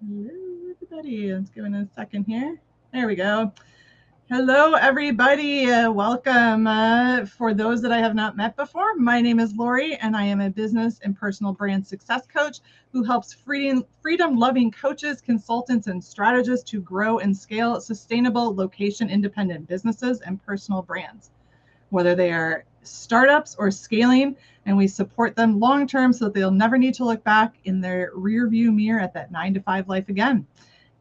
Hello, everybody. Let's give it a second here. There we go. Hello, everybody. Welcome. For those that I have not met before, my name is Lori, and I am a business and personal brand success coach who helps freedom-loving coaches, consultants, and strategists to grow and scale sustainable, location-independent businesses and personal brands, whether they are startups or scaling, and we support them long term so that they'll never need to look back in their rear view mirror at that 9 to 5 life again.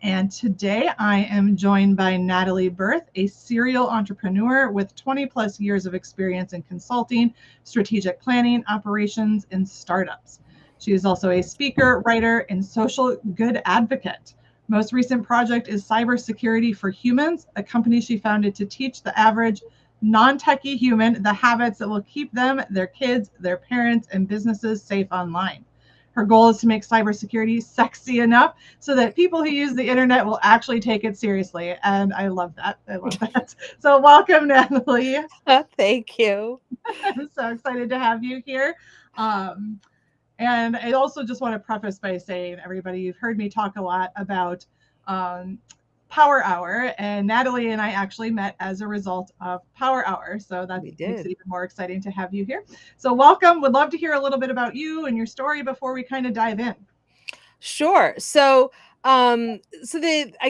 And today I am joined by Natalie Berthe, a serial entrepreneur with 20 plus years of experience in consulting, strategic planning, operations, and startups. She is also a speaker, writer, and social good advocate. Most recent project is Cybersecurity for Humans, a company she founded to teach the average non-techie human the habits that will keep them, their kids, their parents, and businesses safe online. Her goal is to make cybersecurity sexy enough so that people who use the internet will actually take it seriously. And I love that. I love that. So welcome, Natalie. Thank you. I'm so excited to have you here. Um, and I also just want to preface by saying, everybody, you've heard me talk a lot about um, Power Hour, and Natalie and I actually met as a result of Power Hour. So that We makes it did. even more exciting to have you here. So, welcome. Would love to hear a little bit about you and your story before we kind of dive in. Sure. So I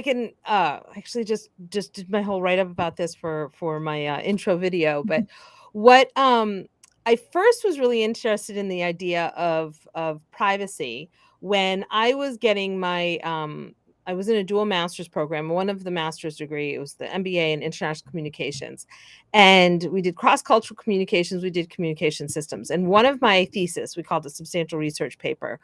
can actually just did my whole write up about this for my intro video, but what I first was really interested in the idea of privacy when I was getting my I was in a dual master's program. One of the master's degree, it was the MBA in international communications. And we did cross-cultural communications, we did communication systems. And one of my thesis, we called it substantial research paper,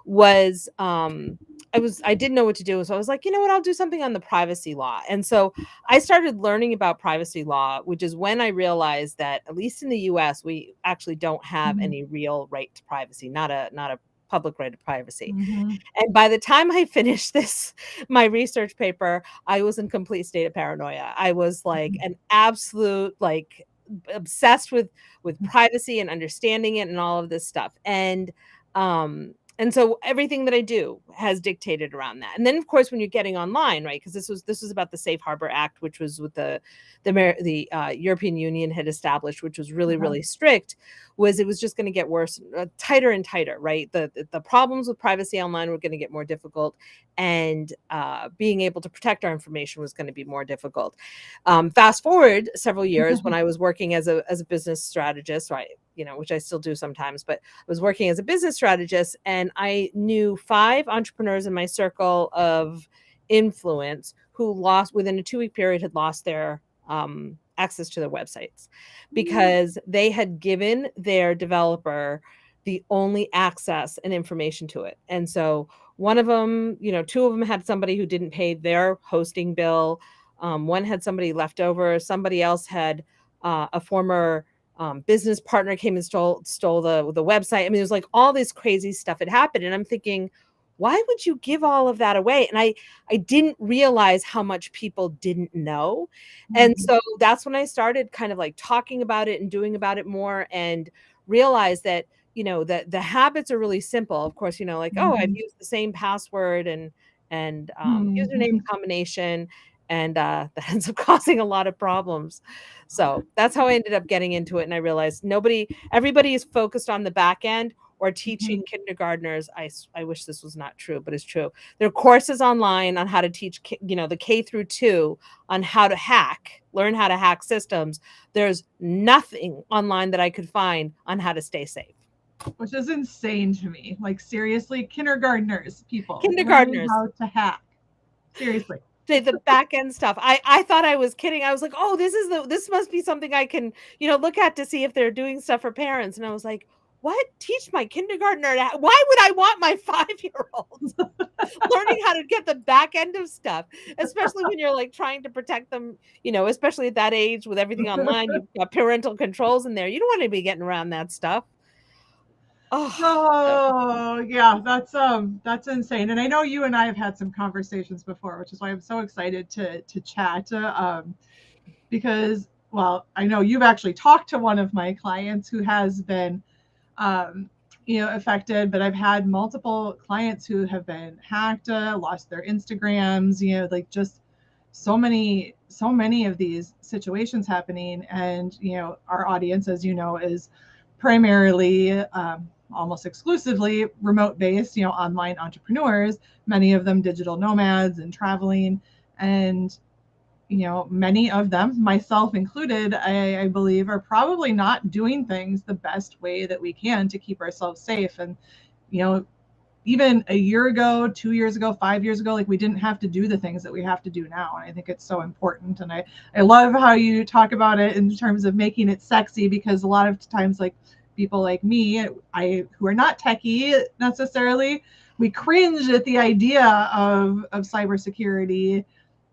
was I didn't know what to do. So I was like, you know what, I'll do something on the privacy law. And so I started learning about privacy law, which is when I realized that at least in the US, we actually don't have Mhm. any real right to privacy, not a public right of privacy. Mhm. And by the time I finished this my research paper, I was in complete state of paranoia. I was like an absolute like obsessed with privacy and understanding it and all of this stuff. And so everything that I do has dictated around that. And then of course when you're getting online, right? Because this was about the Safe Harbor Act, which was with the European Union had established, which was really Uh-huh. really strict. Was it was just going to get worse, tighter and tighter, right? The problems with privacy online were going to get more difficult, and being able to protect our information was going to be more difficult. Fast forward several years when I was working as a business strategist, right? Which I still do sometimes, but I was working as a business strategist, and I knew 5 entrepreneurs in my circle of influence who lost within a 2-week period had lost their access to their websites because they had given their developer the only access and information to it. And so one of them, 2 of them had somebody who didn't pay their hosting bill. One had somebody left over. Somebody else had a former business partner came and stole the website. I mean, it was like all this crazy stuff had happened, and I'm thinking, why would you give all of that away? And I didn't realize how much people didn't know. And Mhm. so that's when I started kind of like talking about it and doing about it more, and realized that that the habits are really simple. Of course, like, oh, I've Mhm. used the same password and username Mhm. combination, and that ends up causing a lot of problems. So that's how I ended up getting into it. And I realized everybody is focused on the back end or teaching Mhm. kindergartners. I wish this was not true, but it's true. There are courses online on how to teach, the K through 2 on how to learn how to hack systems. There's nothing online that I could find on how to stay safe. Which is insane to me. Like, seriously, kindergartners, people learning Kindergartners, how to hack. Seriously. the back end stuff. I thought I was kidding. I was like, oh, this must be something I can look at to see if they're doing stuff for parents. And I was like, what? Teach my kindergartner why would I want my 5-year old learning how to get the back end of stuff, especially when you're like trying to protect them, especially at that age with everything online. You've got parental controls in there. You don't want to be getting around that stuff. Oh, so Oh, yeah, that's insane. And I know you and I have had some conversations before, which is why I'm so excited to chat. Because, well, I know you've actually talked to one of my clients who has been um, affected, but I've had multiple clients who have been hacked, lost their Instagrams, like just so many of these situations happening. And, our audience, as you know, is primarily, almost exclusively remote based, online entrepreneurs, many of them digital nomads and traveling. And many of them, myself included, I believe, are probably not doing things the best way that we can to keep ourselves safe. And, you know, even a year ago, 2 years ago, 5 years ago, like we didn't have to do the things that we have to do now. And I think it's so important. And I love how you talk about it in terms of making it sexy, because a lot of times, like people like me, who are not techie necessarily, we cringe at the idea of cybersecurity,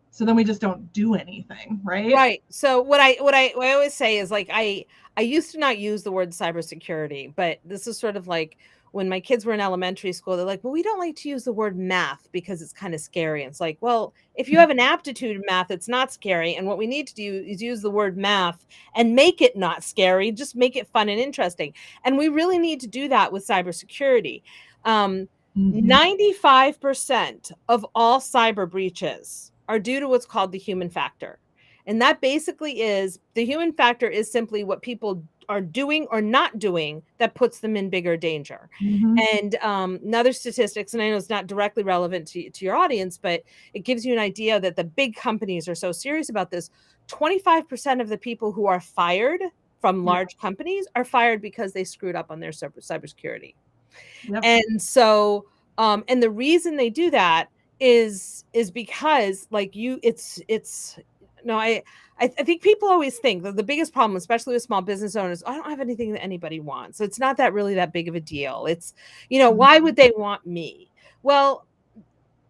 so then we just don't do anything, right? Right. So what I always say is, like, I used to not use the word cybersecurity, but this is sort of like when my kids were in elementary school, they're like, well, we don't like to use the word math because it's kind of scary. And it's like, well, if you have an aptitude in math, it's not scary. And what we need to do is use the word math and make it not scary, just make it fun and interesting. And we really need to do that with cybersecurity. Um, Mm-hmm. 95% of all cyber breaches are due to what's called the human factor. And that basically is, the human factor is simply what people are doing or not doing that puts them in bigger danger. Mm-hmm. And another statistics, and I know it's not directly relevant to your audience, but it gives you an idea that the big companies are so serious about this. 25% of the people who are fired from Yeah. large companies are fired because they screwed up on their cybersecurity. Yep. And so, and the reason they do that is because, like, it's no, I think people always think that the biggest problem, especially with small business owners, I don't have anything that anybody wants. It's not that really that big of a deal. It's, why would they want me? Well,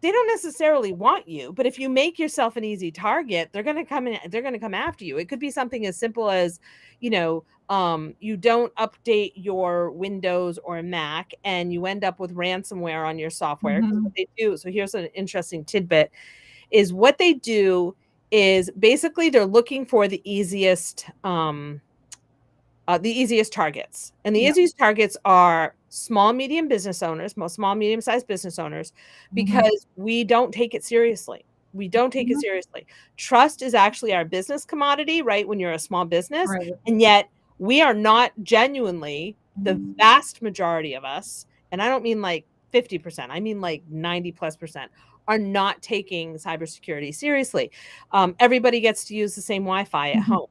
they don't necessarily want you, but if you make yourself an easy target, they're going to come in, they're going to come after you. It could be something as simple as, you don't update your Windows or Mac and you end up with ransomware on your software. Because Mm-hmm. what they do, so here's an interesting tidbit, is what they do is basically they're looking for the easiest targets. And the Yep. easiest targets are small, medium business owners, most small, medium sized business owners, Mm-hmm. because we don't take it seriously. We don't take it Mm-hmm. seriously. Trust is actually our business commodity, right? When you're a small business. Right. And yet we are not genuinely, the vast majority of us, and I don't mean like 50%, I mean like 90+%, are not taking cybersecurity seriously. Everybody gets to use the same Wi-Fi at Mm-hmm. home,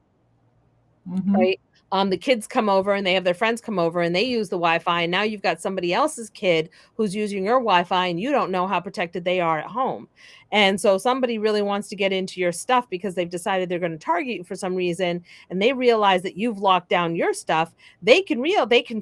Mm-hmm. right? The kids come over and they have their friends come over and they use the Wi-Fi, and now you've got somebody else's kid who's using your Wi-Fi and you don't know how protected they are at home. And so somebody really wants to get into your stuff because they've decided they're going to target you for some reason, and they realize that you've locked down your stuff. They can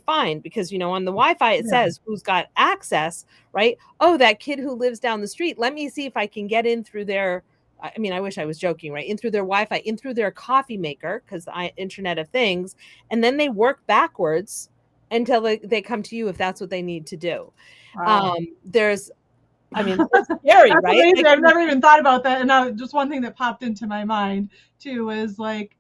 find, because on the Wi-Fi it Yeah. says who's got access, right? Oh, that kid who lives down the street. Let me see if I can get in through their, I mean, I wish I was joking, right? In through their Wi-Fi, in through their coffee maker, because I Internet of Things, and then they work backwards until they come to you if that's what they need to do. Wow. There's, I mean, it's scary, That's right? amazing. Like, I've never even thought about that. And now just one thing that popped into my mind too is like,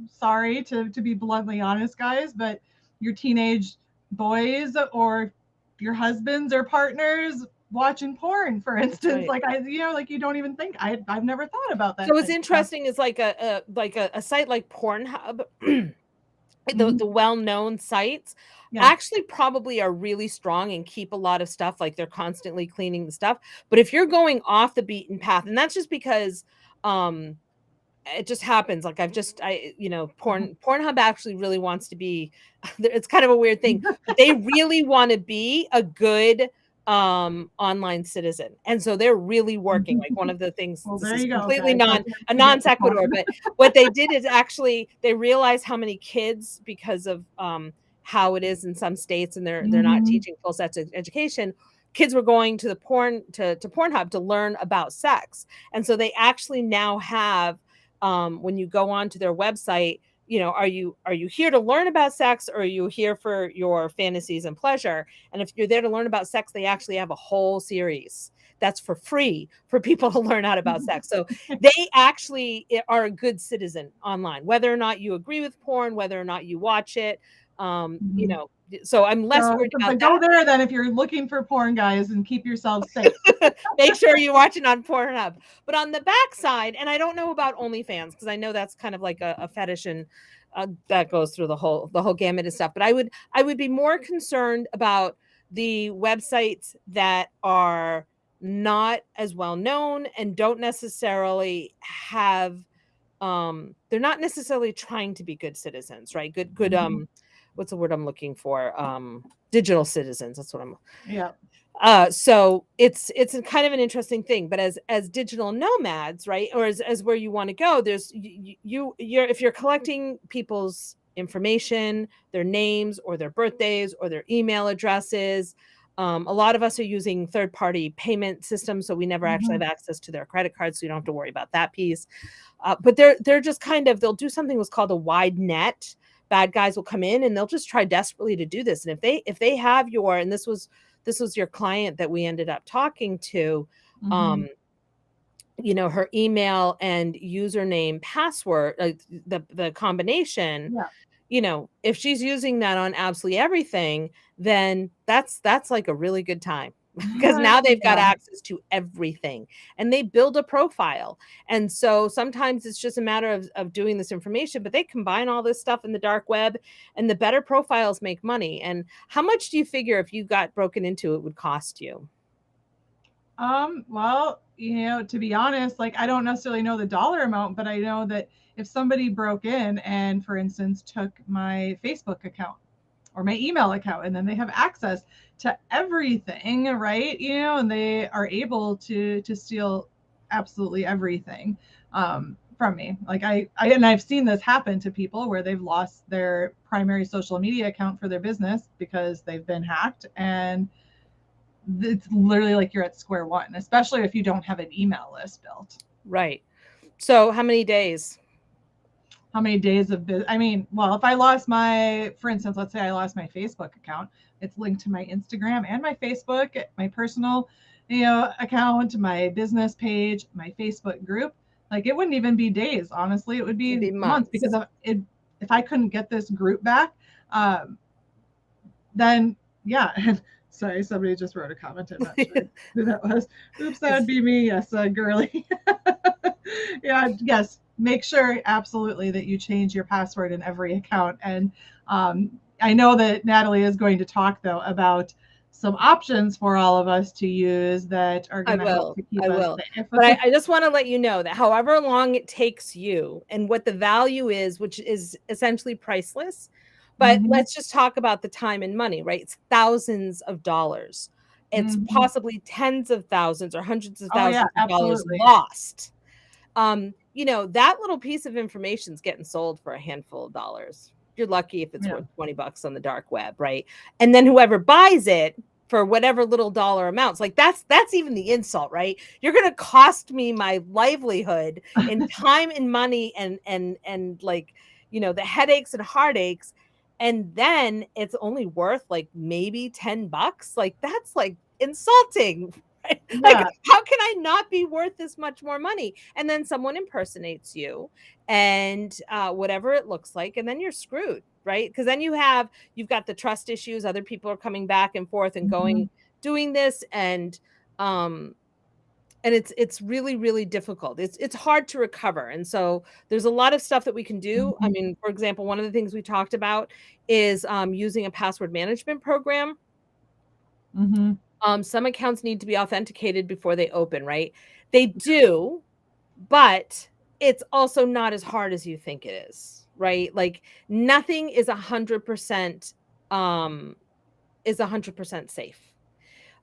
sorry to be bluntly honest, guys, but your teenage boys or your husbands or partners watching porn, for instance, right. like like you don't even think I've never thought about So that what's type of stuff. interesting is like a site like Pornhub, the Mm-hmm. well-known sites Yeah. actually probably are really strong and keep a lot of stuff, like they're constantly cleaning the stuff. But if you're going off the beaten path, and that's just because um it just happens, like Pornhub actually really wants to be, it's kind of a weird thing, but they really want to be a good online citizen, and so they're really working, like, one of the things, Well, this there is you go, completely guys. That's what a you non get for sequitur, porn. but what they did is actually they realized how many kids, because of how it is in some states, and they're not Mm-hmm. teaching full sets of education, kids were going to the Pornhub to learn about sex. And so they actually now have, when you go on to their website, are you here to learn about sex, or are you here for your fantasies and pleasure? And if you're there to learn about sex, they actually have a whole series that's for free for people to learn out about sex. So they actually are a good citizen online, whether or not you agree with porn, whether or not you watch it. Mm-hmm. So I'm less So, worried about but go that. there then if you're looking for porn, guys, and keep yourself safe. Make sure you're watching on Pornhub. But on the backside, and I don't know about OnlyFans because I know that's kind of like a fetish, and that goes through the whole gamut of stuff. But I would be more concerned about the websites that are not as well known and don't necessarily have they're not necessarily trying to be good citizens, right? Good what's the word I'm looking for? Digital citizens. That's what I'm Yeah. so it's a kind of an interesting thing, but as digital nomads, right, or as where you want to go, there's you're if you're collecting people's information, their names or their birthdays or their email addresses. A lot of us are using third-party payment systems, so we never actually have access to their credit cards, so you don't have to worry about that piece. But they're just kind of they'll do something what's called a wide net. Bad guys will come in and they'll just try desperately to do this. And if they have your, and this was your client that we ended up talking to, you know, her email and username password, the combination, Yeah. you know, if she's using that on absolutely everything, then that's like a really good time because now they've got Yeah. access to everything and they build a profile. And so sometimes it's just a matter of doing this information, but they combine all this stuff in the dark web, and the better profiles make money. And how much do you figure if you got broken into it would cost you? Well, you know, to be honest, like I don't necessarily know the dollar amount, but I know that if somebody broke in and, for instance, took my Facebook account or my email account, and then they have access to everything, right? You know, and they are able to steal absolutely everything from me. Like and I've seen this happen to people where they've lost their primary social media account for their business because they've been hacked, and it's literally like you're at square one, especially if you don't have an email list built. Right. So how many days? How many days of I mean, well, if I lost my, for instance, let's say I lost my Facebook account, it's linked to my Instagram and my Facebook, my personal, you know, account, my business page, my Facebook group. Like it wouldn't even be days, honestly. It would It'd be be months because months. if I couldn't get this group back, then yeah. Sorry, somebody just wrote a comment. I'm not sure who that was. Oops, that would be me. Yes, girly. Yeah, yes. Make sure absolutely that you change your password in every account. And I know that Natalie is going to talk though about some options for all of us to use that are I going to help will. to keep I us will. safe. But I just want to let you know that however long it takes you and what the value is, which is essentially priceless, but Mm-hmm, let's just talk about the time and money, right? It's thousands of dollars. It's mm-hmm. possibly tens of thousands or hundreds of Oh yeah, thousands of dollars absolutely. lost. You know, that little piece of information is getting sold for a handful of dollars. You're lucky if it's Yeah. worth 20 bucks on the dark web, right? And then whoever buys it for whatever little dollar amounts, like that's even the insult, right? You're going to cost me my livelihood in time and money and like, you know, the headaches and heartaches, and then it's only worth like maybe 10 bucks. Like that's like insulting. Right? Like, Yeah. how can I not be worth this much more money? And then someone impersonates you, and whatever it looks like, and then you're screwed, right? Because then you've got the trust issues. Other people are coming back and forth and Mm-hmm. doing this, um, and it's really really difficult. It's hard to recover, and so there's a lot of stuff that we can do. I Mm-hmm. mean, for example, one of the things we talked about is using a password management program. Mm-hmm. Some accounts need to be authenticated before they open, right? They do, but it's also not as hard as you think it is, right? Like nothing is 100% um is 100% safe.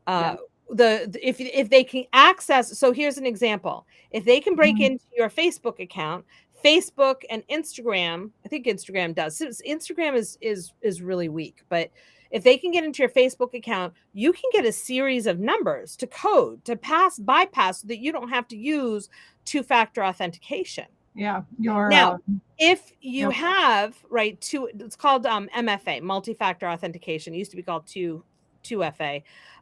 Yeah. Uh if they can access, so here's an example. If they can break Mm-hmm. into your Facebook account, Facebook and Instagram, I think Instagram does. Instagram is really weak, but if they can get into your Facebook account, you can get a series of numbers to code to bypass so that you don't have to use two-factor authentication. Yeah. Your Now, if you yep. have right two, it's called MFA, multi-factor authentication. It used to be called two FA,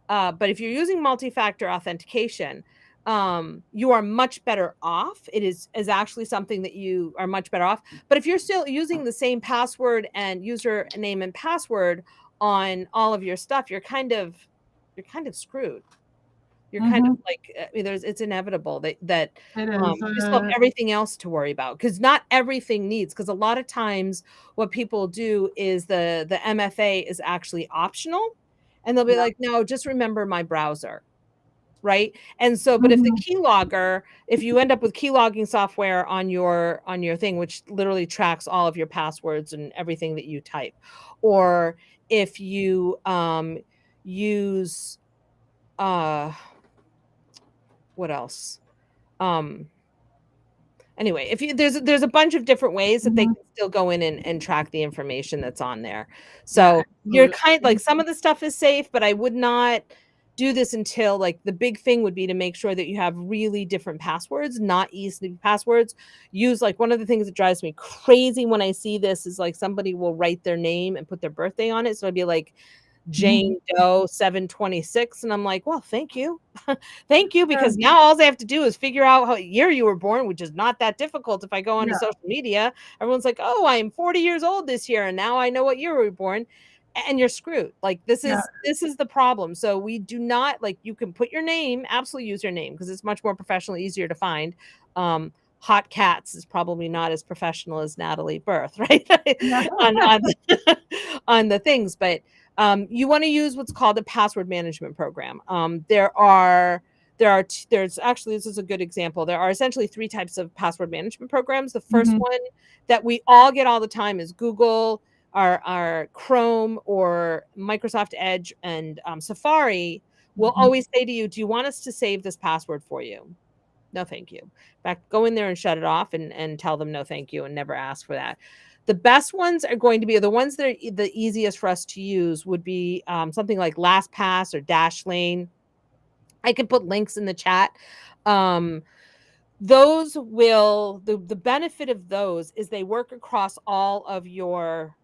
but if you're using multi-factor authentication, you are much better off. It is actually something that you are much better off. But if you're still using the same password and username and password on all of your stuff, you're kind of screwed. You're kind of like, it's inevitable that It is. you still have everything else to worry about, because not everything needs, because a lot of times what people do is the MFA is actually optional, and they'll be Yeah. like, no, just remember my browser. Right. And so, but if the Mhm. keylogger, if you end up with keylogging software on your thing, which literally tracks all of your passwords and everything that you type, or if you use what else? Anyway, if you there's a bunch of different ways that they Mhm. can still go in and track the information that's on there. Yeah, So you're kind absolutely. like, some of the stuff is safe, but I would not do this until, like, the big thing would be to make sure that you have really different passwords, not easy passwords. Use, like, one of the things that drives me crazy when I see this is, like, somebody will write their name and put their birthday on it. So I'd be like, Mhm. Jane Doe 726, and I'm like, well, thank you. Thank you, Yeah, because now all I have to do is figure out how year you were born, which is not that difficult. If I go onto yeah, social media, everyone's like, oh, I am 40 years old this year, and now I know what year we were born. And you're screwed. Like, yeah, this is the problem. So we do not, like, you can put your name, absolutely use your name, because it's much more professional, easier to find. Hot Cats is probably not as professional as Natalie Berthe, right? yeah. on on the things, but you want to use what's called a password management program. There's actually, this is a good example. There are essentially three types of password management programs. The first Mhm. one that we all get all the time is Google, our Chrome, or Microsoft Edge, and Safari will Mhm. always say to you, do you want us to save this password for you? No, thank you. In fact, go in there and shut it off, and tell them no, thank you, and never ask for that. The best ones are going to be the ones that are the easiest for us to use would be something like LastPass or Dashlane. I can put links in the chat. Um, those will the benefit of those is they work across all of your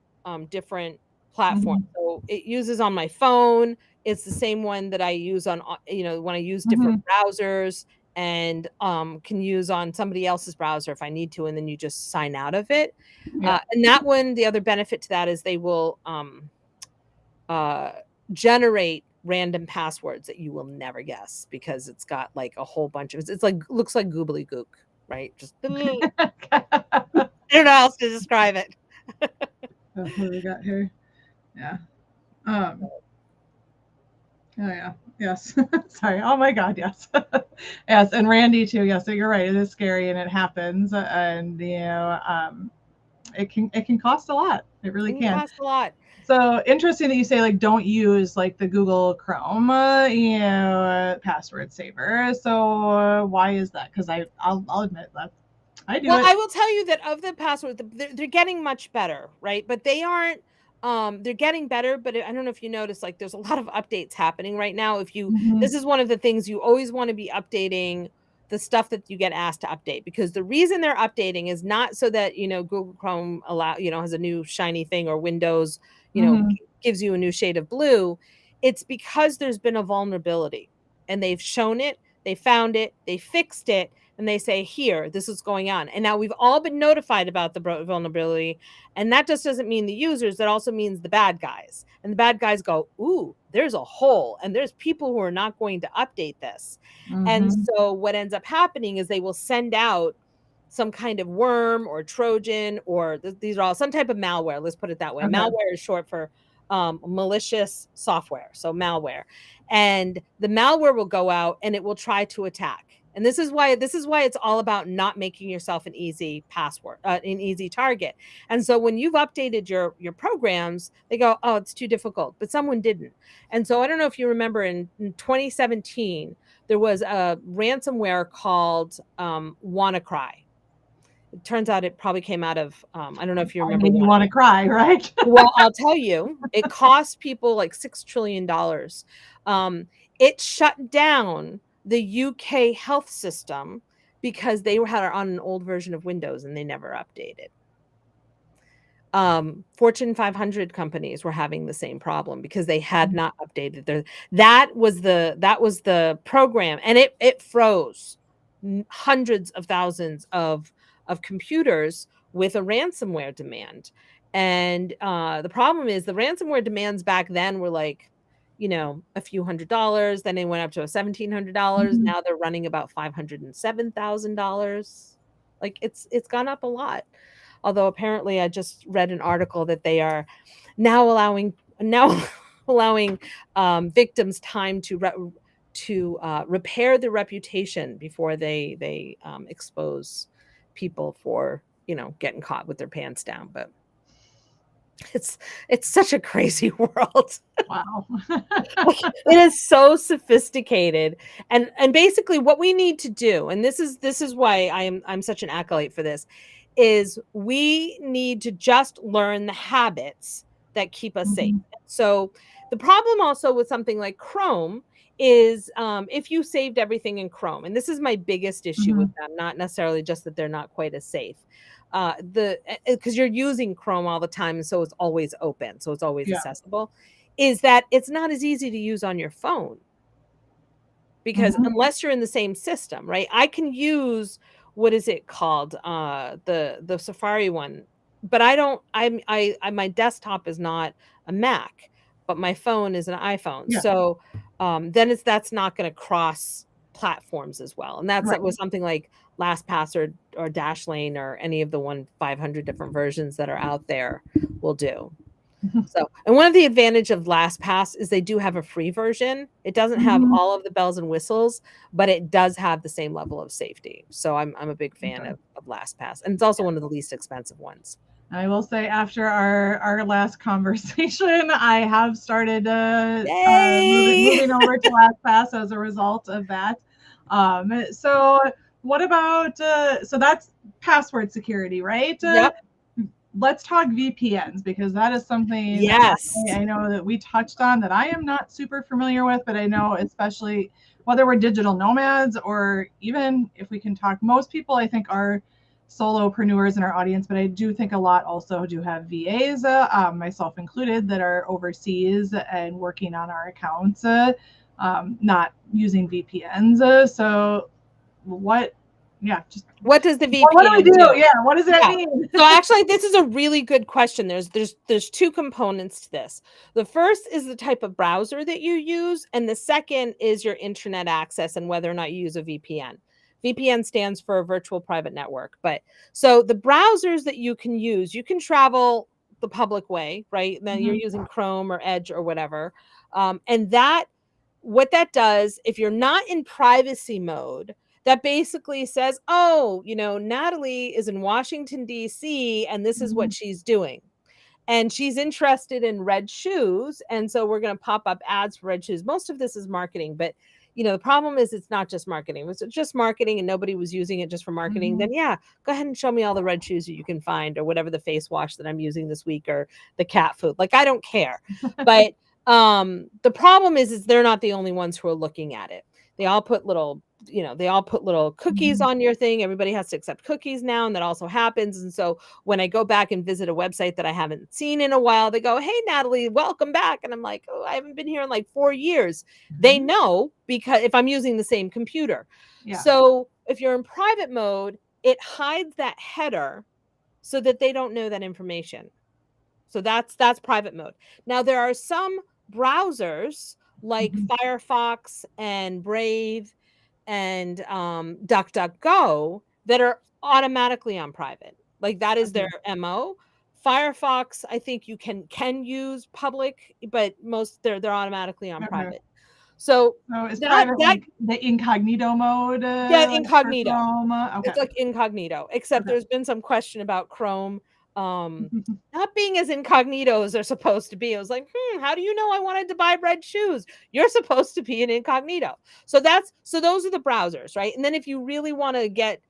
different platforms. Mhm. So it uses on my phone. It's the same one that I use on, when I use different Mhm. browsers, and can use on somebody else's browser if I need to, and then you just sign out of it. Yeah. And that one, the other benefit to that is they will uh, generate random passwords that you will never guess, because it's got like a whole bunch of it's like, looks like goobly gook, right? Just I don't know how else to describe it. Oh, what do we got here? Yeah. Um, oh yeah. Yes. Sorry. Oh my God. Yes. Yes. And Randy too. Yes. So you're right. It is scary and it happens. And it can cost a lot. It It really can can. cost a lot. So interesting that you say like don't use like the Google Chrome, password saver. So why is that? Because I'll admit that I do Well, it. I will tell you that of the passwords, they're getting much better, right? But they aren't. They're getting better, but I don't know if you notice, like, there's a lot of updates happening right now. Mhm. This is one of the things you always want to be updating, the stuff that you get asked to update, because the reason they're updating is not so that, Google Chrome has a new shiny thing, or Windows, Mhm. gives you a new shade of blue. It's because there's been a vulnerability, and they've shown it, they found it, they fixed it, and they say, here, this is going on. And now we've all been notified about the vulnerability. And that just doesn't mean the users, that also means the bad guys. And the bad guys go, ooh, there's a hole, and there's people who are not going to update this. And Mhm. so what ends up happening is they will send out some kind of worm or Trojan, or these are all some type of malware. Let's put it that way. Okay. Malware is short for malicious software. So malware. And the malware will go out and it will try to attack. And this is why it's all about not making yourself an easy password, an easy target. And so when you've updated your programs, they go, oh, it's too difficult, but someone didn't. And so I don't know if you remember, in 2017 there was a ransomware called WannaCry. It turns out it probably came out of, I don't know if you I remember made you WannaCry. want to cry, right? Well, I'll tell you, it cost people like $6 trillion. It shut down the UK health system because they had on an old version of Windows and they never updated. Fortune 500 companies were having the same problem because they had not updated their. That was the program, and it froze hundreds of thousands of computers with a ransomware demand. And the problem is the ransomware demands back then were like, a few $100s. Then they went up to $1,700. Mhm. Now they're running about $507,000. Like it's gone up a lot. Although apparently I just read an article that they are now allowing victims time to repair their reputation before they expose people for getting caught with their pants down. But it's such a crazy world. Wow. It is so sophisticated, and basically what we need to do, and this is why I'm such an acolyte for this, is we need to just learn the habits that keep us safe. Mhm. So the problem also with something like Chrome is if you saved everything in Chrome, and this is my biggest issue with Mhm. them, not necessarily just that they're not quite as safe. The Because you're using Chrome all the time, and so it's always open, so it's always Yeah. accessible, is that it's not as easy to use on your phone, because Mhm. unless you're in the same system, right? I can use, what is it called? The Safari one, but I don't my desktop is not a Mac, but my phone is an iPhone. Yeah. So then that's not going to cross platforms as well. And that's Right. that was something like LastPass or Dashlane or any of the 500 different versions that are out there will do. So, and one of the advantage of LastPass is they do have a free version. It doesn't have Mhm. all of the bells and whistles, but it does have the same level of safety. So I'm a big fan Okay. of LastPass, and it's also Yeah. one of the least expensive ones. I will say after our last conversation, I have started Yay! moving over to LastPass as a result of that. So what about so that's password security, right? Yep. Let's talk VPNs because that is something Yes. I know that we touched on that I am not super familiar with, but I know especially whether we're digital nomads or even if we can talk, most people I think are solopreneurs in our audience, but I do think a lot also do have VAs, myself included, that are overseas and working on our accounts, not using VPNs. So what, yeah, just What does the what do we VPN do? do? Yeah, what does that Yeah. mean? So actually, this is a really good question. There's two components to this. The first is the type of browser that you use, and the second is your internet access and whether or not you use a VPN. VPN stands for a virtual private network. But so the browsers that you can use, you can travel the public way, right? Then you're Mhm. using Chrome or Edge or whatever. And that what that does, if you're not in privacy mode, that basically says, oh, Natalie is in Washington, D.C., and this is what Mhm. she's doing. And she's interested in red shoes. And so we're going to pop up ads for red shoes. Most of this is marketing, but the problem is it's not just marketing. If it's just marketing and nobody was using it just for marketing, then Mhm. yeah, go ahead and show me all the red shoes that you can find, or whatever the face wash that I'm using this week, or the cat food. Like, I don't care. But the problem is they're not the only ones who are looking at it. They all put little cookies Mhm. on your thing. Everybody has to accept cookies now, and that also happens. And so when I go back and visit a website that I haven't seen in a while, they go, hey, Natalie, welcome back. And I'm like, oh, I haven't been here in like 4 years. They Mhm. know, because if I'm using the same computer. Yeah. So if you're in private mode, it hides that header so that they don't know that information. So that's private mode. Now there are some browsers like Mhm. Firefox and Brave and DuckDuckGo that are automatically on private. Like, that is their Okay. MO. Firefox, I think you can use public, but most they're automatically on Okay. private. So So is private that like the incognito mode, yeah, for incognito. Chrome? Okay. It's like incognito, except Okay. there's been some question about Chrome not being as incognito as they're supposed to be. I was like, how do you know I wanted to buy red shoes? You're supposed to be an incognito. So those are the browsers, right? And then if you really want to get,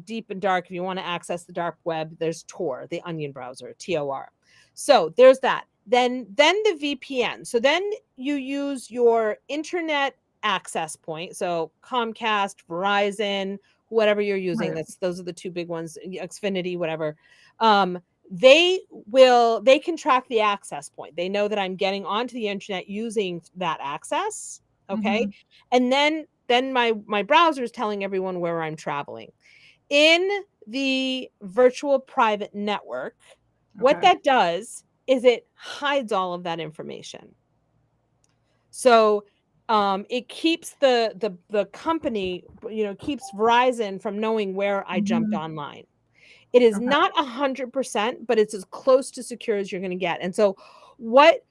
deep and dark, if you want to access the dark web, there's Tor, the onion browser, Tor. So there's that. Then the VPN. So then you use your internet access point. So Comcast, Verizon, whatever you're using. Right. Those are the two big ones, Xfinity, whatever. Um, they can track the access point. They know that I'm getting onto the internet using that access. Okay. Mhm. And then my browser is telling everyone where I'm traveling. In the virtual private network, What Okay. that does is it hides all of that information. So it keeps the company, keeps Verizon from knowing where I jumped Mhm. online. It is Okay. not 100%, but it's as close to secure as you're going to get. And so what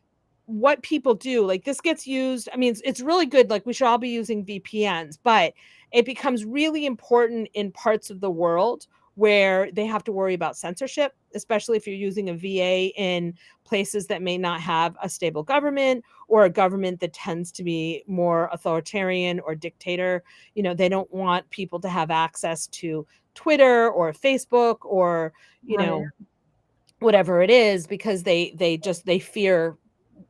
people do, like this gets used, I mean, it's really good. Like we should all be using VPNs, but it becomes really important in parts of the world where they have to worry about censorship, especially if you're using a VA in places that may not have a stable government, or a government that tends to be more authoritarian or dictator. They don't want people to have access to Twitter or Facebook or, you Right. know, whatever it is, because they fear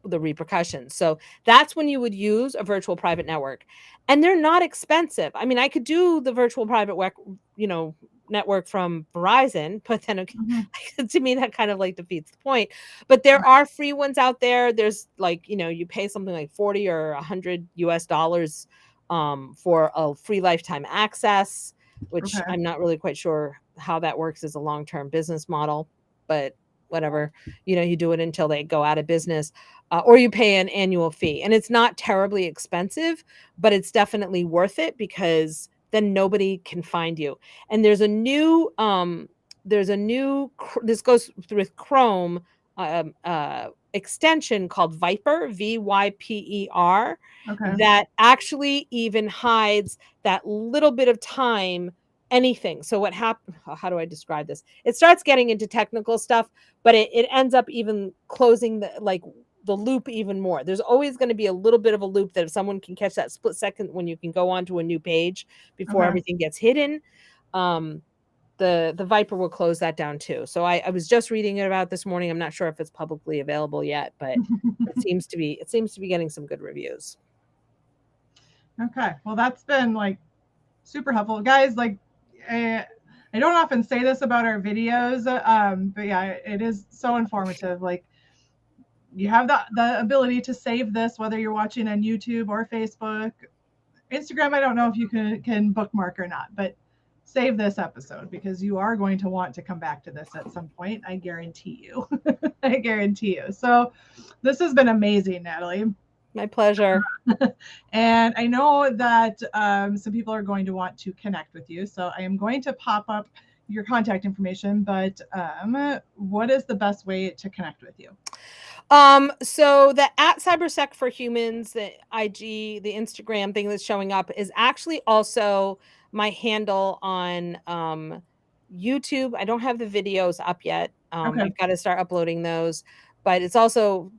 the repercussions. So that's when you would use a virtual private network. And they're not expensive. I mean, I could do the virtual private network from Verizon, but then Mhm. to me that kind of like defeats the point. But there are free ones out there. There's like, you pay something like 40 or 100 US dollars for a free lifetime access, which Okay. I'm not really quite sure how that works as a long-term business model, but whatever. You do it until they go out of business, or you pay an annual fee. And it's not terribly expensive, but it's definitely worth it, because then nobody can find you. And this goes with Chrome, extension called Viper, VYPER, Okay. that actually even hides that little bit of time, anything. So what happened, how do I describe this? It starts getting into technical stuff, but it ends up even closing the loop even more. There's always going to be a little bit of a loop that if someone can catch that split second when you can go onto a new page before Okay. everything gets hidden, the Viper will close that down too. So I was just reading it about this morning. I'm not sure if it's publicly available yet, but it seems to be getting some good reviews. Okay. Well, that's been like super helpful, guys. Like, I don't often say this about our videos, but yeah, it is so informative. Like, you have the ability to save this, whether you're watching on YouTube or Facebook, Instagram. I don't know if you can bookmark or not, but save this episode, because you are going to want to come back to this at some point. I guarantee you. I guarantee you. So, this has been amazing, Natalie. My pleasure. And I know that some people are going to want to connect with you. So I am going to pop up your contact information, but what is the best way to connect with you? So the at Cybersec for Humans, the IG, the Instagram thing that's showing up is actually also my handle on YouTube. I don't have the videos up yet. Okay. I've got to start uploading those, but it's also,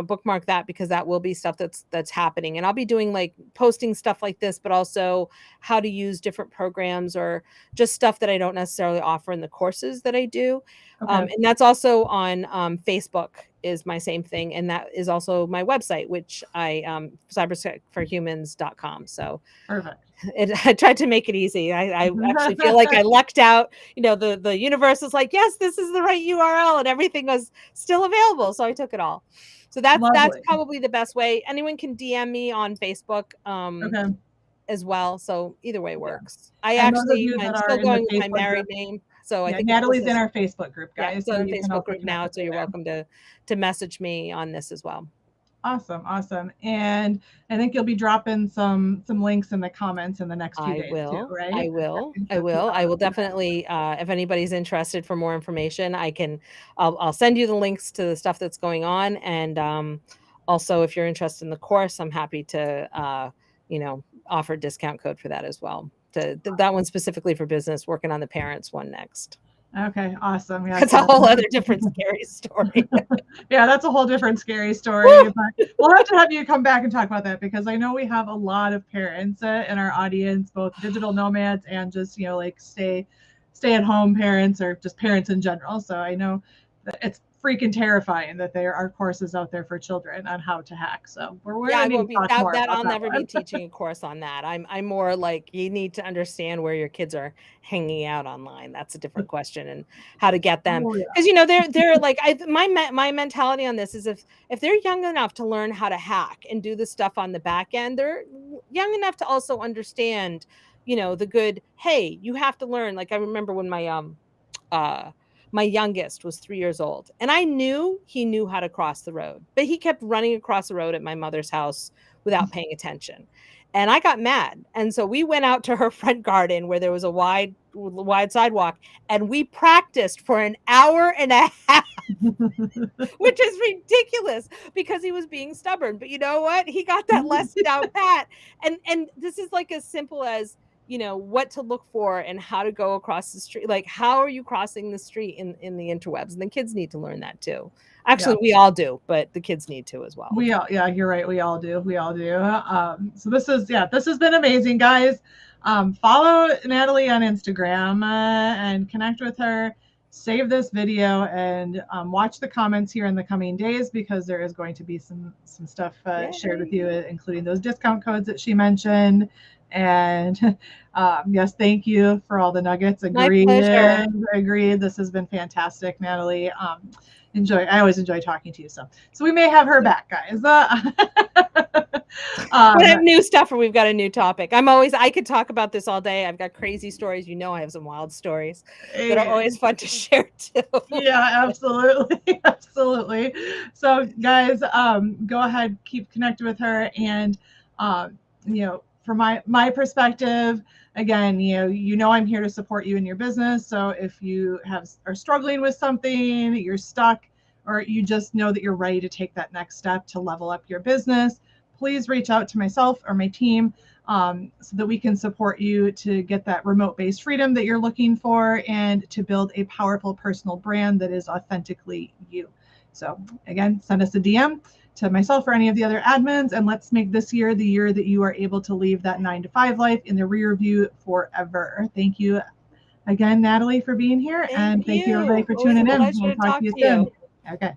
bookmark that, because that will be stuff that's happening. And I'll be doing like posting stuff like this, but also how to use different programs, or just stuff that I don't necessarily offer in the courses that I do. Okay. And that's also on Facebook, is my same thing. And that is also my website, which cybersecforhumans.com. So Perfect. I tried to make it easy. I actually feel like I lucked out. The universe was like, yes, this is the right URL, and everything was still available. So I took it all. So that's Lovely. probably the best way. Anyone can DM me on Facebook Okay. as well. So either way Yeah. works. And those of you I'm that are still in the going with my Facebook married group, name. So I yeah, think it's Natalie's in closest. our Facebook group, Yeah, guys. still So in the you can Facebook also group connect now. with So her you're there. welcome to message me on this as well. Awesome, awesome. And I think you'll be dropping some links in the comments in the next few I days too, will. right? I will. I So keep will. on I will looking at definitely. If anybody's interested for more information, I'll send you the links to the stuff that's going on, and also if you're interested in the course, I'm happy to offer a discount code for that as well. That one specifically for business. Working on the parents one next. it. Okay, awesome. Yeah, That's a so whole other different scary story. yeah, that's a whole different scary story. Woo! But we'll have to have you come back and talk about that, because I know we have a lot of parents in our audience, both digital nomads and just like stay at home parents, or just parents in general. So I know that it's freaking terrifying that there are courses out there for children on how to hack. So we're Yeah, gonna I need won't to be talk that more that about I'll that never be one. teaching a course on that. I'm more like, you need to understand where your kids are hanging out online. That's a different question, and how to get them, Oh because they're like, my mentality on this is, if they're young enough to learn how to hack and do the stuff on the back end, they're young enough to also understand, the good. Hey, you have to learn. Like I remember when uh My youngest was 3 years old, and I knew he knew how to cross the road, but he kept running across the road at my mother's house without paying attention. And I got mad. And so we went out to her front garden where there was a wide sidewalk, and we practiced for an hour and a half, which is ridiculous because he was being stubborn. But you know what? He got that lesson down pat. And this is like as simple as, you know, what to look for and how to go across the street. Like, how are you crossing the street in the interwebs? And the kids need to learn that too. Actually, we all do, but the kids need to as well. Yeah, you're right. We all do. So this has been amazing, guys. Follow Natalie on Instagram and connect with her. Save this video and watch the comments here in the coming days, because there is going to be some stuff shared with you, including those discount codes that she mentioned. And yes, thank you for all the nuggets. Agreed. My pleasure. Agreed. This has been fantastic, Natalie. I always enjoy talking to you. So we may have her back, guys. We have new stuff, or we've got a new topic. I could talk about this all day. I've got crazy stories. You know, I have some wild stories that are always fun to share too. Yeah, absolutely. Absolutely. So guys, go ahead, keep connected with her. And, you know, from my perspective, again, you know, I'm here to support you in your business. So if you are struggling with something, you're stuck, or you just know that you're ready to take that next step to level up your business, please reach out to myself or my team so that we can support you to get that remote-based freedom that you're looking for and to build a powerful personal brand that is authentically you. So again, send us a DM to myself or any of the other admins, and let's make this year the year that you are able to leave that 9-to-5 life in the rear view forever. Thank you again, Natalie, for being here. Thank you everybody for tuning in. We'll talk to you soon. Okay.